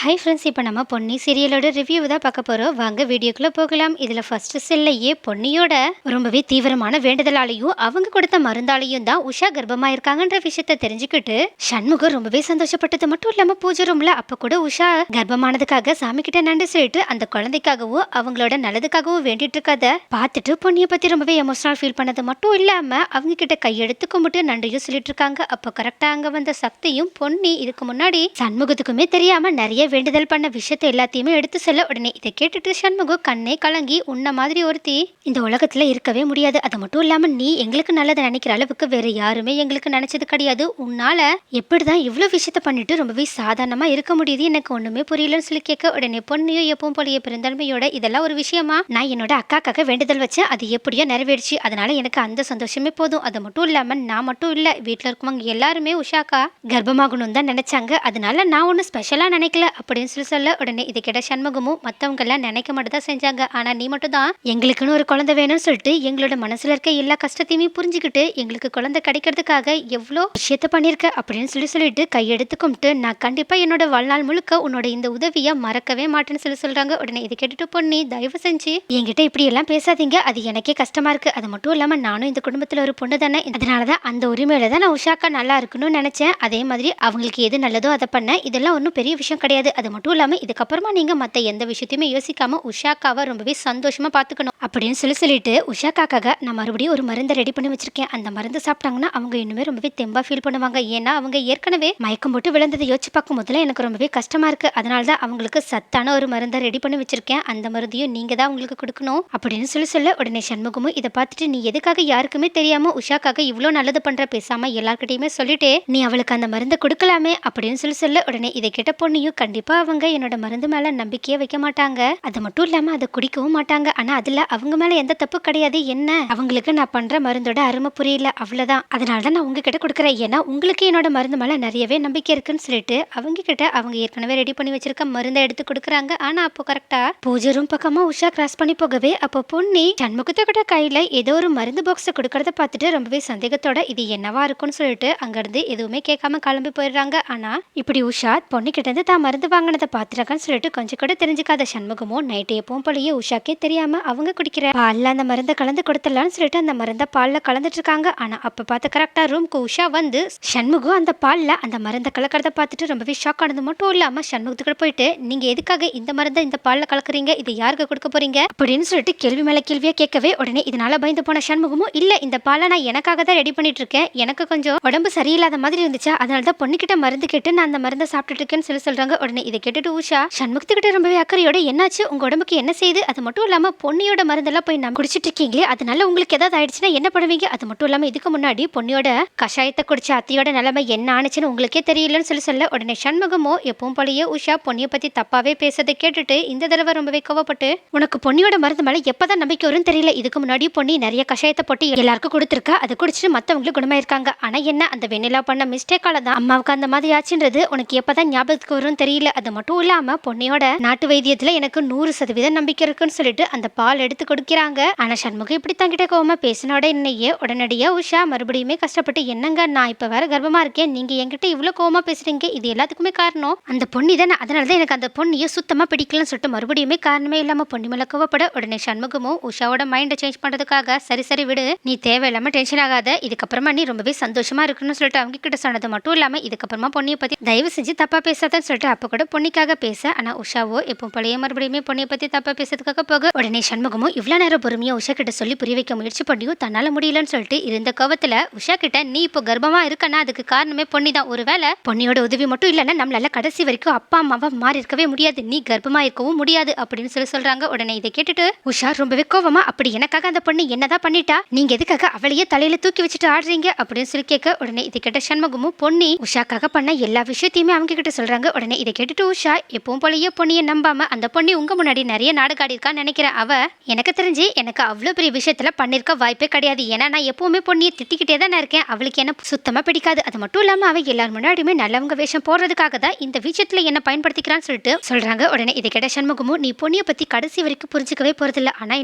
Hi friends, இப்போ நம்ம Ponni சீரியலோட review தான் பார்க்க போகிறோம். வாங்க வீடியோக்குள்ளே போகலாம். இதில் ஃபர்ஸ்ட் செல்லையே பொன்னியோட ரொம்பவே தீவிரமான வேண்டுதலாலையும் அவங்க கொடுத்த மருந்தாலையும் தான் உஷா கர்ப்பமாக இருக்காங்கன்ற விஷயத்த தெரிஞ்சுக்கிட்டு சண்முகம் ரொம்பவே சந்தோஷப்பட்டது மட்டும் இல்லாமல் பூஜை ரூமில் அப்போ கூட உஷா கர்ப்பமானதுக்காக சாமி கிட்ட நன்றி சொல்லிட்டு அந்த குழந்தைக்காகவும் அவங்களோட நல்லதுக்காகவும் வேண்டிட்டு இருக்கத பார்த்துட்டு பொன்னியை பற்றி ரொம்பவே எமோஷனல் ஃபீல் பண்ணது மட்டும் இல்லாமல் அவங்க கிட்ட கையெடுத்து கும்பிட்டு நன்றியும் சொல்லிட்டு இருக்காங்க. அப்போ கரெக்டாக அங்கே வந்த சக்தியும் பொன்னி இதுக்கு முன்னாடி சண்முகத்துக்குமே தெரியாமல் நிறைய வேண்டுதல் பண்ண விஷயத்தை எல்லாத்தையுமே எடுத்து சொல்ல உடனே இதை கேட்டுட்டு சண்முகம் கண்ணே கலங்கி உன்ன மாதிரி ஒருத்தி இந்த உலகத்துல இருக்கவே முடியாது. அது மட்டும் இல்லாம நீ எங்களுக்கு நல்லதை நினைக்கிற அளவுக்கு வேற யாருமே எங்களுக்கு நினைச்சது கிடையாது. உன்னால எப்படிதான் இவ்வளவு விஷயத்த பண்ணிட்டு ரொம்பவே சாதாரணமா இருக்க முடியுது, எனக்கு ஒண்ணுமே புரியலன்னு சொல்லி கேட்க உடனே பொண்ணையும் எப்பவும் போலிய பெருந்தன்மையோட இதெல்லாம் ஒரு விஷயமா, நான் என்னோட அக்காக்காக வேண்டுதல் வச்சேன், அது எப்படியோ நிறைவேறிச்சு, அதனால எனக்கு அந்த சந்தோஷமே போதும். அது மட்டும் இல்லாம நான் மட்டும் இல்ல, வீட்டுல இருக்கவங்க எல்லாருமே உஷாக்கா கர்ப்பமாகணும் தான் நினைச்சாங்க, அதனால நான் ஒன்னும் ஸ்பெஷலா நினைக்கல அப்படின்னு சொல்லி சொல்ல உடனே இதை கேட்ட சண்முகமும் மற்றவங்க எல்லாம் நினைக்க மட்டும் தான் செஞ்சாங்க, ஆனா நீ மட்டும் தான் எங்களுக்குன்னு ஒரு குழந்தை வேணும்னு சொல்லிட்டு எங்களோட மனசுல இருக்க எல்லா கஷ்டத்தையுமே புரிஞ்சுக்கிட்டு எங்களுக்கு குழந்தை கிடைக்கிறதுக்காக எவ்வளோ விஷயத்த பண்ணிருக்க அப்படின்னு சொல்லிட்டு கையெடுத்து கும்பிட்டு நான் கண்டிப்பா என்னோட வாழ்நாள் முழுக்க உன்னோட இந்த உதவியை மறக்கவே மாட்டேன்னு சொல்றாங்க. உடனே இதை கேட்டுட்டு பொண்ணி தயவு செஞ்சு என்கிட்ட இப்படி எல்லாம் பேசாதீங்க, அது எனக்கே கஷ்டமா இருக்கு. அது மட்டும் இல்லாம நானும் இந்த குடும்பத்துல ஒரு பொண்ணு தானே, அதனாலதான் அந்த உரிமையில தான் நான் உஷாக்கா நல்லா இருக்கணும்னு நினைச்சேன். அதே மாதிரி அவங்களுக்கு எது நல்லதோ அதை பண்ண, இதெல்லாம் ஒன்றும் பெரிய விஷயம் கிடையாது. அது மட்டும் இல்லாம இதுக்கப்புறமா நீங்க மத்த எந்த விஷயத்தையுமே யோசிக்காம உஷாக்காவை ரொம்பவே சந்தோஷமா பாத்துக்கணும் அப்படின்னு சொல்லிட்டு உஷாக்காக்காக நான் மறுபடியும் ஒரு மருந்தை ரெடி பண்ணி வச்சிருக்கேன். அந்த மருந்து சாப்பிட்டாங்கன்னா அவங்க இன்னுமே ரொம்பவே தெம்பா ஃபீல் பண்ணுவாங்க. ஏன்னா அவங்க ஏற்கனவே மயக்கம் போட்டு விழுந்ததை யோசிச்சு பார்க்கும் போதுல எனக்கு ரொம்பவே கஷ்டமா இருக்கு. அதனாலதான் அவங்களுக்கு சத்தான ஒரு மருந்தை ரெடி பண்ணி வச்சிருக்கேன். அந்த மருந்தையும் நீங்க தான் அவங்களுக்கு கொடுக்கணும் அப்படின்னு சொல்ல உடனே சண்முகமும் இதை பார்த்துட்டு நீ எதுக்காக யாருக்குமே தெரியாம உஷாக்காக இவ்வளவு நல்லது பண்ற, பேசாம எல்லார்கிட்டயுமே சொல்லிட்டு நீ அவளுக்கு அந்த மருந்தை கொடுக்கலாமே அப்படின்னு சொல்ல உடனே இதை கேட்ட பொண்ணையும் கண்டிப்பா அவங்க என்னோட மருந்து மேல நம்பிக்கையே வைக்க மாட்டாங்க, அது மட்டும் இல்லாம அதை குடிக்கவும் மாட்டாங்க. ஆனா அதுல அவங்க மேல எந்த தப்பு கிடையாது, என்ன அவங்களுக்கு நான் பண்ற மருந்தோட அருமை புரியல, அவ்வளவுதான். அதனாலதான் நான் உங்ககிட்ட கொடுக்குறேன், ஏன்னா உங்களுக்கு என்னோட மருந்து மேல நிறையவே நம்பிக்கை இருக்குன்னு சொல்லிட்டு அவங்க கிட்ட அவங்க ஏற்கனவே ரெடி பண்ணி வச்சிருக்க மருந்தை எடுத்து கொடுக்குறாங்க. ஆனா அப்போ கரெக்டா பூஜை ரூம் பக்கமா உஷா கிராஸ் பண்ணி போகவே அப்போ பொன்னி சண்முகத்தை கிட்ட கையில ஏதோ ஒரு மருந்து பாக்ஸ் கொடுக்கறத பார்த்துட்டு ரொம்பவே சந்தேகத்தோட இது என்னவா இருக்கும்னு சொல்லிட்டு அங்க இருந்து எதுவுமே கேட்காம கிளம்பி போயிடுறாங்க. ஆனா இப்படி உஷா பொண்ணு கிட்ட இருந்து தான் மருந்து வாங்கினதை பாத்துருக்கான்னு சொல்லிட்டு கொஞ்சம் கூட தெரிஞ்சுக்காத சண்முகமும் நைட்டு எப்பவும் போலயே உஷாக்கே தெரியாம அவங்க குடிக்கிற பால்ல அந்த மருந்தை கலந்து கொடுத்துடலாம்னு சொல்லிட்டு அந்த மருந்தை பால்ல கலந்துட்டு இருக்காங்க. ஆனா அப்ப பார்த்து கரெக்டா ரூம்க்கு உஷா வந்து சண்முகம் அந்த பால்ல அந்த மருந்தை கலக்கிறத பார்த்துட்டு ரொம்பவே ஷாக் ஆனது மட்டும் இல்லாம சண்முகத்துக்கு போயிட்டு நீங்க எதுக்காக இந்த மருந்தை இந்த பால்ல கலக்குறீங்க, இது யாருக்கு கொடுக்க போறீங்க அப்படின்னு சொல்லிட்டு கேள்வி மேல கேள்வியா கேட்கவே உடனே இதனால பயந்து போன சண்முகமும் இல்ல, இந்த பாலை நான் எனக்காக தான் ரெடி பண்ணிட்டு இருக்கேன், எனக்கு கொஞ்சம் உடம்பு சரியில்லாத மாதிரி இருந்துச்சா, அதனாலதான் பொண்ணுகிட்ட மருந்து கேட்டு நான் அந்த மருந்தை சாப்பிட்டுட்டு இருக்கேன்னு சொல்றாங்க. உடனே இதை கேட்டுட்டு உஷா சண்முகத்துக்கிட்ட ரொம்பவே அக்கறையோட என்னாச்சு, உங்க உடம்புக்கு என்ன செய்யுது, அது மட்டும் இல்லாம பொன்னியோட மருந்தெல்லாம் போய் நம்ம குடிச்சிட்டு இருக்கீங்களே, அதனால உங்களுக்கு ஏதாவது ஆயிடுச்சுன்னா என்ன பண்ணுவீங்க, அது மட்டும் இல்லாம இதுக்கு முன்னாடி பொன்னியோட கஷாயத்தை குடிச்ச அத்தையோட நிலைமை என்ன ஆனிச்சுன்னு உங்களுக்கே தெரியலன்னு சொல்ல உடனே சண்முகமோ எப்பவும் போலயே உஷா பொன்னியை பத்தி தப்பாவே பேசதை கேட்டுட்டு இந்த தடவை ரொம்பவே கோவப்பட்டு உனக்கு பொன்னியோட மருந்து மேல எப்பதான் நம்பிக்கை வரும்னு தெரியல, இதுக்கு முன்னாடி பொன்னி நிறைய கஷாயத்தை போட்டு எல்லாருக்கும் கொடுத்துருக்கா, அதை குடிச்சிட்டு மத்தவங்களுக்கு குணமாயிருக்காங்க, ஆனா என்ன அந்த வெண்ணிலா பண்ண மிஸ்டேக்கால தான் அம்மாவுக்கு அந்த மாதிரி ஆச்சுன்றது உனக்கு எப்பதான் ஞாபகத்துக்கு வரும்னு தெரியல. அது மட்டும் இல்லாம பொன்னியோட நாட்டு வைத்தியத்துல எனக்கு 100% நம்பிக்கை இருக்குன்னு சொல்லிட்டு அந்த பால் எடுத்து கொடுக்கிறாங்க. ஆனா சண்முகம் இப்படி தங்கிட்ட கோவமா பேசினோட என்னையே உடனடியா உஷா மறுபடியுமே கஷ்டப்பட்டு என்னங்க நான் இப்ப வேற கர்ப்பமா இருக்கேன், நீங்க என்கிட்ட இவ்வளவு கோவமா பேசுறீங்க, இது எல்லாத்துக்குமே காரணம் அந்த பொன்னி தானே, அதனாலதான் எனக்கு அந்த பொண்ணியை சுத்தமா பிடிக்கலன்னு சொல்லிட்டு மறுபடியுமே காரணமே இல்லாம பொன்னி மேல கோவப்பட உடனே சண்முகமும் உஷாவோட மைண்டை சேஞ்ச் பண்றதுக்காக சரி விடு, நீ தேவையில்லாம டென்ஷன் ஆகாத, இதுக்கப்புறமா நீ ரொம்பவே சந்தோஷமா இருக்கணும்னு சொல்லிட்டு அவங்க கிட்ட சொன்னது மட்டும் இல்லாம இதுக்கப்புறமா பொன்னியை பத்தி தயவு செஞ்சு தப்பா பேசாதன்னு சொல்லிட்டு அப்ப கூட பொன்னிக்காக பேச, ஆனா உஷாவோ எப்போ பழைய மறுபடியுமே பொன்னியை பத்தி தப்பா பேசுறதுக்காக போக உடனே சண்முகமும் இவ்வளவு நேரம் பொறுமையா உஷா கிட்ட சொல்லி புரிய வைக்க முயற்சி பண்ணியும் தன்னால முடியலன்னு சொல்லிட்டு இருந்த கோவத்துல உஷா கிட்ட நீ இப்போ கர்ப்பமா இருக்கனா அதுக்கு காரணமே பொன்னி தான், ஒருவேளை பொன்னியோட உதவி மட்டும் இல்லைன்னா நம்மளால கடைசி வரைக்கும் அப்பா அம்மாவா மாறி இருக்கவே முடியாது, நீ கர்ப்பமா இருக்கவும் முடியாது அப்படின்னு சொல்றாங்க. உடனே இதை கேட்டுட்டு உஷா ரொம்பவே கோவமா அப்படி எனக்காக அந்த பொண்ணு என்னதான் பண்ணிட்டா, நீங்க எதுக்காக அவளையே தலையில தூக்கி வச்சுட்டு ஆடுறீங்க அப்படின்னு சொல்லி கேட்க உடனே இதை கேட்ட சண்முகமும் பொன்னி உஷாக்காக பண்ண எல்லா விஷயத்தையுமே அவங்க கிட்ட சொல்றாங்க. உடனே இதை கேட்டுட்டு உஷா எப்பவும் போலயே பொன்னியை நம்பாம அந்த பொண்ணி உங்க முன்னாடி நிறைய நாடகாடி இருக்கான்னு நினைக்கிறேன், அவ எனக்கு தெரிஞ்சு எனக்கு அவ்வளவு பெரிய விஷயத்துல பண்ணிருக்க வாய்ப்பே கிடையாது, ஏன்னா நான் எப்பவுமே பொன்னியை திட்டிக்கிட்டே தான் இருக்கேன், அவளுக்கு என்ன சுத்தமா பிடிக்காது, அது மட்டும் இல்லாம அவ எல்லாரும் முன்னாடியுமே நல்லவங்க வேஷம் போடுறதுக்காக தான் இந்த விஷயத்துல என்ன பயன்படுத்திக்கிறான்னு சொல்லிட்டு சொல்றாங்க. உடனே இதை கேட்ட சண்முகமும் நீ பொன்னியை பத்தி கடைசி வரைக்கும் புரிஞ்சுக்கவே போறதில்ல, ஆனா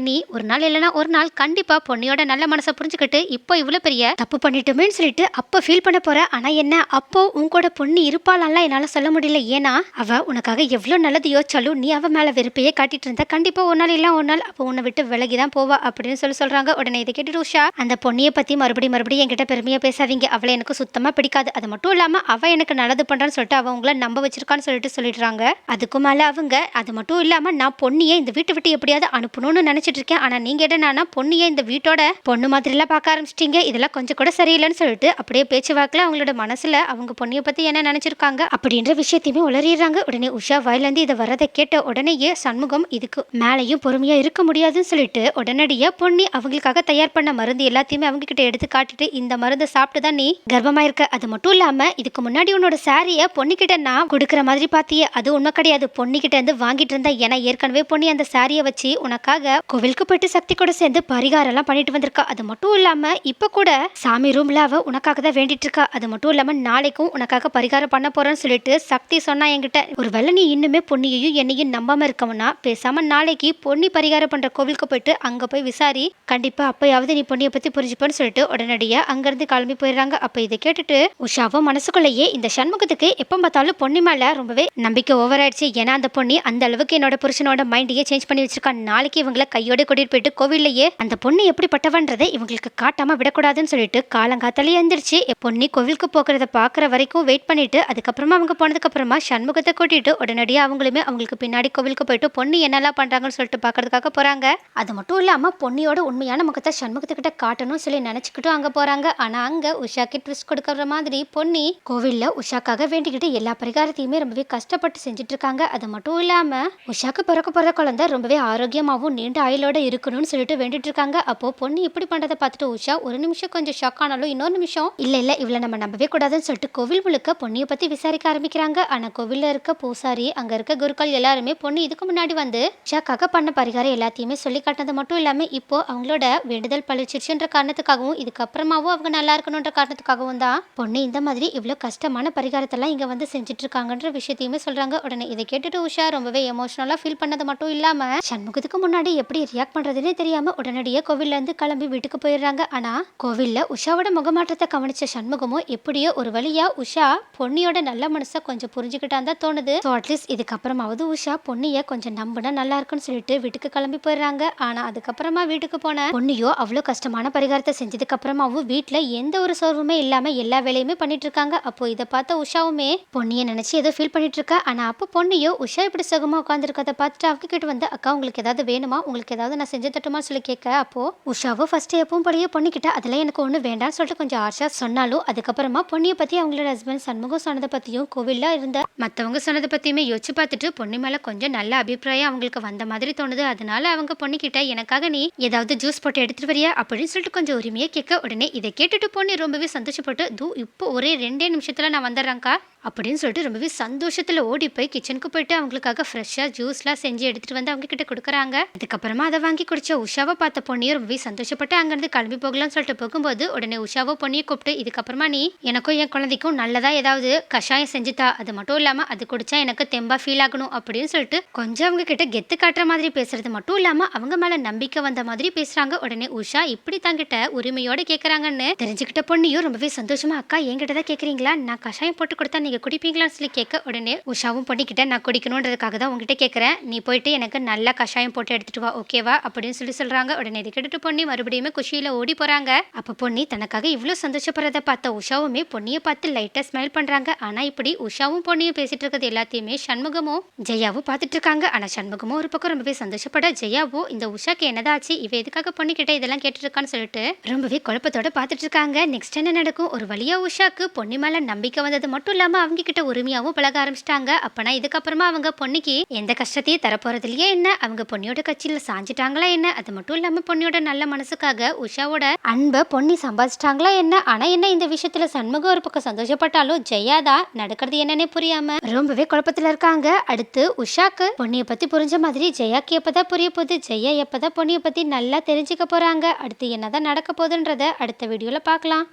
நீ ஒரு நாள் இல்லைன்னா ஒரு நாள் கண்டிப்பா பொன்னியோட நல்ல மனசை புரிஞ்சுக்கிட்டு இப்போ இவ்வளவு பெரிய தப்பு பண்ணிட்டோமேன்னு சொல்லிட்டு அப்போ ஃபீல் பண்ண போற, ஆனா என்ன அப்போ உன் கூட பொண்ணு இருப்பாளான்லாம் என்னால சொல்ல முடியல, ஏன்னா அவ உனக்காக எவ்வளவு நல்லது யோசிச்சாலும் நீ அவ மேல வெறுப்பையே காட்டிட்டு இருந்தா கண்டிப்பா ஒரு நாள் இல்ல ஒரு நாள் அப்ப உன்னை விட்டு விலகிதான் போவா அப்படின்னு சொல்றாங்க. உடனே இதை கேட்டு உஷா, அந்த பொண்ணியை பத்தி மறுபடியும் என்கிட்ட பெருமையா பேசாதீங்க, அவளை எனக்கு சுத்தமா பிடிக்காது, அது மட்டும் இல்லாம அவ எனக்கு நல்லது பண்றான்னு சொல்லிட்டு அவ உங்களை நம்ப வச்சிருக்கான்னு சொல்லிடுறாங்க. அதுக்கு மேல அவங்க அது மட்டும் இல்லாம நான் பொண்ணியை இந்த வீட்டை விட்டு எப்படியாவது அனுப்பணும்னு நினைச்சிட்டு இருக்கேன், ஆனா நீங்க என்னன்னா பொண்ணியை இந்த வீட்டோட பொண்ணு மாதிரி எல்லாம் பார்க்க ஆரம்பிச்சிட்டீங்க, இதெல்லாம் கொஞ்சம் கூட சரியில்லைன்னு சொல்லிட்டு அப்படியே பேச்சுவாக்குல அவங்களோட மனசுல அவங்க பொண்ணியை பத்தி என்ன நினைச்சிருக்காங்க அப்படின்ற விஷயத்தையுமே உளறிடுறாங்க. உடனே உஷா வாயிலிருந்து இதை வரதை கேட்ட உடனேயே சண்முகம் இதுக்கு மேலையும் பொறுமையா இருக்க முடியாதுன்னு சொல்லிட்டு உடனடியா பொண்ணி அவங்களுக்காக தயார் பண்ண மருந்து எல்லாத்தையுமே அவங்க கிட்ட எடுத்து காட்டிட்டு, இந்த மருந்தை சாப்பிட்டு தான் நீ கர்ப்பமா இருக்க, அது மட்டும் இல்லாம இதுக்கு முன்னாடி உன்னோட சாரிய பொண்ணுகிட்ட நான் கொடுக்குற மாதிரி பாத்தியே, அது உண்மை கிடையாது, பொண்ணுகிட்ட இருந்து வாங்கிட்டு இருந்தா, ஏன்னா ஏற்கனவே பொண்ணி அந்த சாரியை வச்சு உனக்காக கோவிலுக்கு போயிட்டு சக்தி கூட சேர்ந்து பரிகாரம் எல்லாம் பண்ணிட்டு வந்திருக்கா, அது மட்டும் இல்லாம இப்ப கூட சாமி ரூம்ல அவ உனக்காக தான் வேண்டிட்டு இருக்கா, அது மட்டும் இல்லாம நாளைக்கும் உனக்காக பரிகாரம் பண்ண போறேன்னு சொல்லிட்டு சக்தி சொன்னா என்கிட்ட. ஒருவேளை நீ இன்னுமே பொண்ணியையும் என்னையும் நம்பாம இருக்கவனா பேசாம நாளைக்கு பொண்ணி பரிகாரம் பண்ற கோவிலுக்கு போயிட்டு அங்க போய் விசாரி, கண்டிப்பா அப்பயாவது நீ பொண்ணியை பத்தி புரிஞ்சுப்பன்னு சொல்லிட்டு உடனடியா அங்கிருந்து கிளம்பி போயிடுறாங்க. அப்ப இதை கேட்டுட்டு உஷாவும் மனசுக்குள்ளேயே இந்த சண்முகத்துக்கு எப்ப பார்த்தாலும் பொண்ணி மேல ரொம்பவே நம்பிக்கை ஓவர் ஆயிடுச்சு, ஏன்னா அந்த பொண்ணி அந்த அளவுக்கு என்னோட புருஷனோட மைண்டையே சேஞ்ச் பண்ணி வச்சிருக்கான், நாளைக்கு இவங்களை கையோட கூட்டிட்டு போயிட்டு கோவில்லையே அந்த பொண்ணு எப்படிப்பட்டவன்றதை இவங்களுக்கு காட்டாம விடக்கூடாதுன்னு சொல்லிட்டு காலங்காத்தாலே எந்திரிச்சு பொண்ணி கோவிலுக்கு போகிறத பாக்குற வரைக்கும் வெயிட் பண்ணிட்டு அதுக்கப்புறமா அவங்க போனதுக்கு அப்புறமா சண்முகத்தை கூட்டிட்டு உடனடியா அவங்களுமே அவங்களுக்கு பின்னாடி கோவிலுக்கு போயிட்டு பொண்ணு என்னெல்லாம் பண்றாங்கன்னு சொல்லிட்டு பாக்குறதுக்காக போறாங்க. அது மட்டும் இல்லாம பொண்ணியோட உண்மையான முகத்தை சண்முகத்துக்கிட்ட காட்டணும்னு சொல்லி நினைச்சுக்கிட்டு அங்க போறாங்க. ஆனா அங்க உஷாக்கு ட்விஸ்ட் கொடுக்கற மாதிரி பொண்ணி கோவில்ல உஷாக்காக வேண்டிக்கிட்டு எல்லா பரிகாரத்தையுமே ரொம்பவே கஷ்டப்பட்டு செஞ்சுட்டு இருக்காங்க. அது மட்டும் இல்லாம உஷாக்கு பிறக்க போற குழந்தை ரொம்பவே ஆரோக்கியமாவும் நீண்ட ஆயுளோட இருக்கணும்னு சொல்லிட்டு வேண்டிட்டு இருக்காங்க. அப்போ பொண்ணு இப்படி பண்றதை பார்த்துட்டு உஷா ஒரு நிமிஷம் கொஞ்சம் ஷாக் ஆனாலும் இன்னொரு நிமிஷம் இல்ல இவளை நம்ம நம்பவே கூடாதுன்னு சொல்லிட்டு கோவில் முழுக்க பொண்ணியை பத்தி விசாரிக்க ஆரம்பிக்கிறாங்க. ஆனா கோவில்ல இருக்க பூசாரி அங்க இருக்க குருக்கள் எல்லாருமே பொண்ணு இதுக்கு முன்னாடி வந்து உஷாக்காக பண்ண பரிகாரம் எல்லாத்தையுமே சொல்லி காட்டினது மட்டும் இல்லாம இப்போ அவங்களோட வேண்டுதல் பழிச்சிருச்சுன்ற காரணத்துக்காகவும் இதுக்கப்புறமாவும் அவங்க நல்லா இருக்கணும்ன்ற காரணத்துக்காகவும் தான் பொண்ணு இந்த மாதிரி இவ்வளவு கஷ்டமான பரிகாரத்தெல்லாம் இங்க வந்து செஞ்சுட்டு இருக்காங்கன்ற விஷயத்தையுமே சொல்றாங்க. உடனே இதை கேட்டுட்டு உஷா ரொம்பவே எமோஷனலா ஃபீல் பண்ணது மட்டும் இல்லாம சண்முகத்துக்கு முன்னாடி எப்படி ரியாக்ட் பண்றதுன்னே தெரியாம உடனடியே கோவில்ல இருந்து கிளம்பி வீட்டுக்கு போயிடுறாங்க. ஆனா கோவில்ல உஷாவோட முகமாற்றத்தை கவனிச்ச சண்முகமும் எப்படியோ ஒரு வழியா உஷா பொன்னியோட நல்ல மனசை கொஞ்சம் புரிஞ்சுக்கிட்டான் தான் தோணுது. ஸோ அட்லீஸ்ட் இதுக்கப்புறமாவது உஷா பொன்னியை கொஞ்சம் நம்பினா நல்லா இருக்குன்னு சொல்லிட்டு வீட்டுக்கு கிளம்பி போயிடுறாங்க. ஆனா அதுக்கப்புறமா வீட்டுக்கு போன பொன்னியோ அவ்வளோ கஷ்டமான பரிகாரத்தை செஞ்சதுக்கு அப்புறமாவும் வீட்டுல எந்த ஒரு சோர்வுமே இல்லாம எல்லா வேலையுமே பண்ணிட்டு இருக்காங்க. அப்போ இதை பார்த்த உஷாவுமே பொன்னியை நினைச்சு ஏதோ ஃபீல் பண்ணிட்டு இருக்கா. ஆனா அப்போ பொன்னியோ உஷா இப்படி சுகமா உட்காந்துருக்கதை பார்த்துட்டு அவங்க கிட்ட வந்து, அக்கா உங்களுக்கு ஏதாவது வேணுமா, உங்களுக்கு ஏதாவது நான் செஞ்சு தட்டுமா சொல்லி கேட்க, அப்போ உஷாவோ ஃபர்ஸ்ட் எப்பவும் படியே பொண்ணிக்கிட்ட அதெல்லாம் எனக்கு ஒண்ணு வேண்டாம்னு சொல்லிட்டு கொஞ்சம் ஆர்ஷா சொன்னாலும் அதுக்கப்புறமா பொன்னியை பத்தி அவங்களோட ஹஸ்பண்ட் சண்முகம் சொன்னதை பத்தியும் கோவில்ல இருந்த மற்றவங்க சொன்னதை பத்தியுமே யோசிச்சு பார்த்துட்டு பொன்னி மேல கொஞ்சம் நல்ல அபிப்பிராயம் அவங்களுக்கு வந்த மாதிரி தோணுது. அதனால அவங்க பொண்ணுக்கிட்ட எனக்காக நீ ஏதாவது ஜூஸ் போட்டு எடுத்துட்டு வரியா அப்படின்னு சொல்லிட்டு கொஞ்சம் உரிமையை கேட்க, உடனே இதை கேட்டுட்டு பொண்ணு ரொம்பவே சந்தோஷப்பட்டு இப்போ ஒரே 2 நிமிஷத்துல நான் வந்துடுறேன்க்கா அப்படின்னு சொல்லிட்டு ரொம்பவே சந்தோஷத்துல ஓடி போய் கிச்சனுக்கு போயிட்டு அவங்களுக்காக ஃப்ரெஷ்ஷா ஜூஸ்லாம் செஞ்சு எடுத்துட்டு வந்து அவங்க கிட்ட கொடுக்குறாங்க. அதுக்கப்புறமா அதை வாங்கி குடிச்ச உஷாவை பார்த்த பொண்ணியை ரொம்பவே சந்தோஷப்பட்டு அங்கிருந்து கிளம்பி போகலாம்னு சொல்லிட்டு போகும்போது உடனே உஷாவோ பொண்ணியை கூப்பிட்டு, இதுக்கப்புறமா நீ எனக்கும் என் குழந்தைக்கும் நல்லதா ஏதாவது கஷாயம் செஞ்சுதா, அது மட்டும் இல்லாம அது குடிச்சா எனக்கு தெம்பா ஃபீல் ஆகணும் அப்படின்னு சொல்லிட்டு கொஞ்சம் அவங்க கிட்ட கெத்து காட்டுற மாதிரி பேசுறது மட்டும் இல்லாம அவங்க மேல நம்பிக்கை வந்த மாதிரி பேசுறாங்க. உடனே உஷா இப்படி தங்கிட்ட உரிமையோட கேட்கறாங்கன்னு தெரிஞ்சுக்கிட்ட பொண்ணியும் ரொம்பவே சந்தோஷமா, அக்கா என்கிட்ட தான் கேட்குறீங்களா, நான் கஷாயம் போட்டு கொடுத்தா நீங்க குடிப்பீங்களான்னு சொல்லி கேட்க, உடனே உஷாவும் பொண்ணிக்கிட்ட நான் குடிக்கணுன்றதுக்காக தான் உங்ககிட்ட கேட்குறேன், நீ போயிட்டு எனக்கு நல்ல கஷாயம் போட்டு எடுத்துட்டு வா ஓகேவா அப்படின்னு சொல்லி சொல்றாங்க. உடனே இதை கேட்டுட்டு பொண்ணி மறுபடியும் குஷியில ஓடி போறாங்க. அப்ப பொண்ணி தனக்காக இவ்வளவு சந்தோஷப்படுறத பார்த்த உஷாவுமே பொண்ணியை பார்த்து லைட்டா ஸ்மைல் பண்றாங்க. ஆனா இப்படி உஷாவும் பொண்ணியும் பேசிட்டு இருக்கிறது எல்லாத்தையுமே சண்முகமும் ஜெயாவும் பார்த்துட்டு இருக்காங்க. ஆனா சண்முகமும் ஒரு பக்கம் ரொம்பவே சந்தோஷப்பட, ஜெயாவோ இந்த உஷாக்கு என்னதாச்சு, இவ எதுக்காக பொண்ணுகிட்ட இதெல்லாம் கேட்டுட்டு இருக்கான்னு சொல்லிட்டு ரொம்பவே குழப்பத்தோட பார்த்துட்டு இருக்காங்க. நெக்ஸ்ட் என்ன நடக்கும், ஒரு வழியா உஷாக்கு பொண்ணு மேல நம்பிக்கை வந்தது மட்டும் இல்லாம அவங்க கிட்ட உரிமையாவும் பழக ஆரம்பிச்சிட்டாங்க. அப்பனா இதுக்கப்புறமா அவங்க பொண்ணுக்கு எந்த கஷ்டத்தையும் தரப்போறது இல்லையே என்ன, அவங்க பொண்ணியோட கட்சியில சாஞ்சிட்டாங்களா என்ன, அது மட்டும் இல்லாம பொண்ணியோட நல்ல மனசுக்காக உஷாவோட அன்பை பொண்ணி சம்பாதிச்சிட்டாங்களா என்ன. ஆனா என்ன இந்த விஷயத்துல சண்முகம் ஒரு பக்கம் சந்தோஷப்பட்டாலும் ஜெயாதான் நடக்கிறது என்னன்னே புரியாம ரொம்பவே குழப்பத்துல இருக்காங்க. அடுத்து உஷாக்கு பொண்ணிய பத்தி புரிஞ்ச மாதிரி ஜெயாக்கு எப்பதான் புரிய போகுது, ஜெயா எப்பதான் பொண்ணிய பத்தி நல்லா தெரிஞ்சுக்க போறாங்க, அடுத்து என்னதான் நடக்க போகுதுன்றத அடுத்த வீடியோல பார்க்கலாம்.